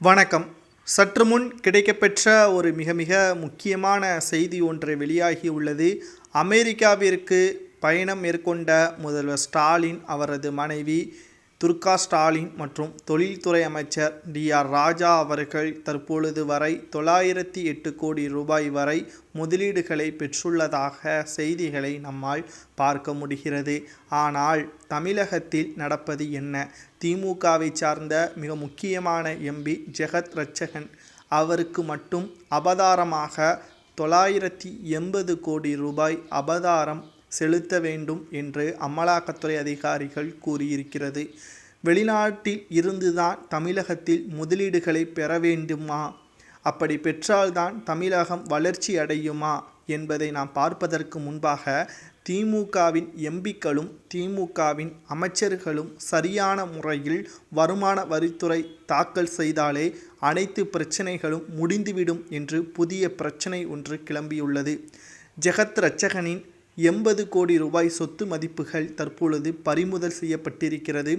வணக்கம். சற்று முன் கிடைக்கப்பெற்ற ஒரு மிக மிக முக்கியமான செய்தி ஒன்று வெளியாகி உள்ளது. அமெரிக்காவிற்கு பயணம் மேற்கொண்ட முதல்வர் ஸ்டாலின், அவரது மனைவி துர்கா ஸ்டாலின் மற்றும் தொழில்துறை அமைச்சர் டி.ஆர். ராஜா அவர்கள் தற்பொழுது வரை 908 கோடி ரூபாய் வரை முதலீடுகளை பெற்றுள்ளதாக செய்திகளை நம்மால் பார்க்க முடிகிறது. ஆனால் தமிழகத்தில் நடப்பது என்ன? திமுகவை சார்ந்த மிக முக்கியமான எம்பி ஜெகத் ரட்சகன் அவருக்கு மட்டும் அபதாரமாக 980 கோடி ரூபாய் அபதாரம் செலுத்த வேண்டும் என்று அமலாக்கத்துறை அதிகாரிகள் கூறியிருக்கிறது. வெளிநாட்டில் இருந்துதான் தமிழகத்தில் முதலீடுகளை பெற வேண்டுமா? அப்படி பெற்றால்தான் தமிழகம் வளர்ச்சி அடையுமா என்பதை நாம் பார்ப்பதற்கு முன்பாக திமுகவின் எம்பிக்களும் திமுகவின் அமைச்சர்களும் சரியான முறையில் வருமான வரித்துறை தாக்கல் செய்தாலே அனைத்து பிரச்சனைகளும் முடிந்துவிடும் என்று புதிய பிரச்சனை ஒன்று கிளம்பியுள்ளது. ஜெகத் ரட்சகனின் 80 கோடி ரூபாய் சொத்து மதிப்புகள் தற்பொழுது பறிமுதல் செய்யப்பட்டிருக்கிறது.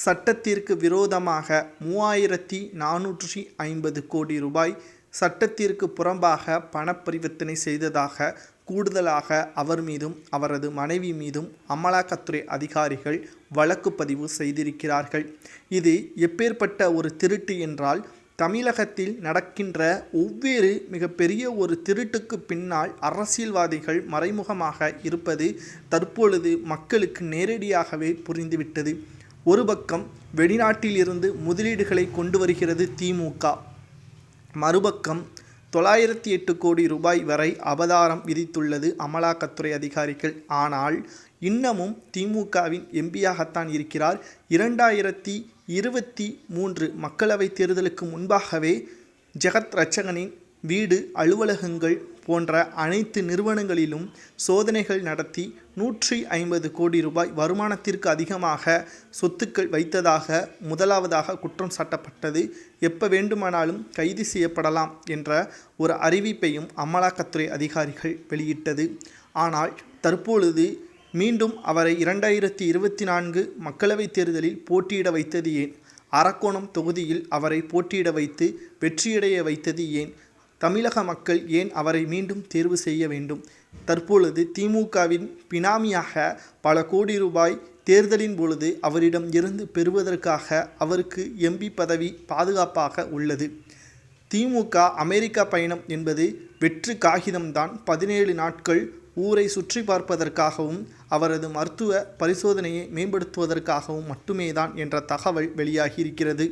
சட்டத்திற்கு விரோதமாக 3450 கோடி ரூபாய் சட்டத்திற்கு புறம்பாக பணப்பரிவர்த்தனை செய்ததாக கூடுதலாக அவர் மீதும் அவரது மனைவி மீதும் அமலாக்கத்துறை அதிகாரிகள் வழக்கு பதிவு செய்திருக்கிறார்கள். இது எப்பேற்பட்ட ஒரு திருட்டு என்றால், தமிழகத்தில் நடக்கின்ற ஒவ்வொரு மிகப்பெரிய ஒரு திருட்டுக்கு பின்னால் அரசியல்வாதிகள் மறைமுகமாக இருப்பது தற்பொழுது மக்களுக்கு நேரடியாகவே புரிந்துவிட்டது. ஒரு பக்கம் வெளிநாட்டில் இருந்து முதலீடுகளை கொண்டு வருகிறது திமுக, மறுபக்கம் 908 கோடி ரூபாய் வரை அபதாரம் விதித்துள்ளது அமலாக்கத்துறை அதிகாரிகள். ஆனால் இன்னமும் திமுகவின் எம்பியாகத்தான் இருக்கிறார். 2023 மக்களவைத் தேர்தலுக்கு முன்பாகவே ஜெகத் ரட்சகனின் வீடு, அலுவலகங்கள் போன்ற அனைத்து நிறுவனங்களிலும் சோதனைகள் நடத்தி 150 கோடி ரூபாய் வருமானத்திற்கு அதிகமாக சொத்துக்கள் வைத்ததாக முதலாவதாக குற்றம் சாட்டப்பட்டது. எப்போ வேண்டுமானாலும் கைது செய்யப்படலாம் என்ற ஒரு அறிவிப்பையும் அமலாக்கத்துறை அதிகாரிகள் வெளியிட்டது. ஆனால் தற்பொழுது மீண்டும் அவரை 2024 மக்களவைத் தேர்தலில் போட்டியிட வைத்தது ஏன்? அரக்கோணம் தொகுதியில் அவரை போட்டியிட வைத்து வெற்றியடைய வைத்தது ஏன்? தமிழக மக்கள் ஏன் அவரை மீண்டும் தேர்வு செய்ய வேண்டும்? தற்பொழுது திமுகவின் பினாமியாக பல கோடி ரூபாய் தேர்தலின் பொழுது அவரிடம் இருந்து பெறுவதற்காக அவருக்கு எம்பி பதவி பாதுகாப்பாக உள்ளது. திமுக அமெரிக்கா பயணம் என்பது வெற்று காகிதம்தான். 17 நாட்கள் ஊரை சுற்றி பார்ப்பதற்காகவும் அவரது மருத்துவ பரிசோதனையை மேம்படுத்துவதற்காகவும் மட்டுமே தான் என்ற தகவல் வெளியாகியிருக்கிறது.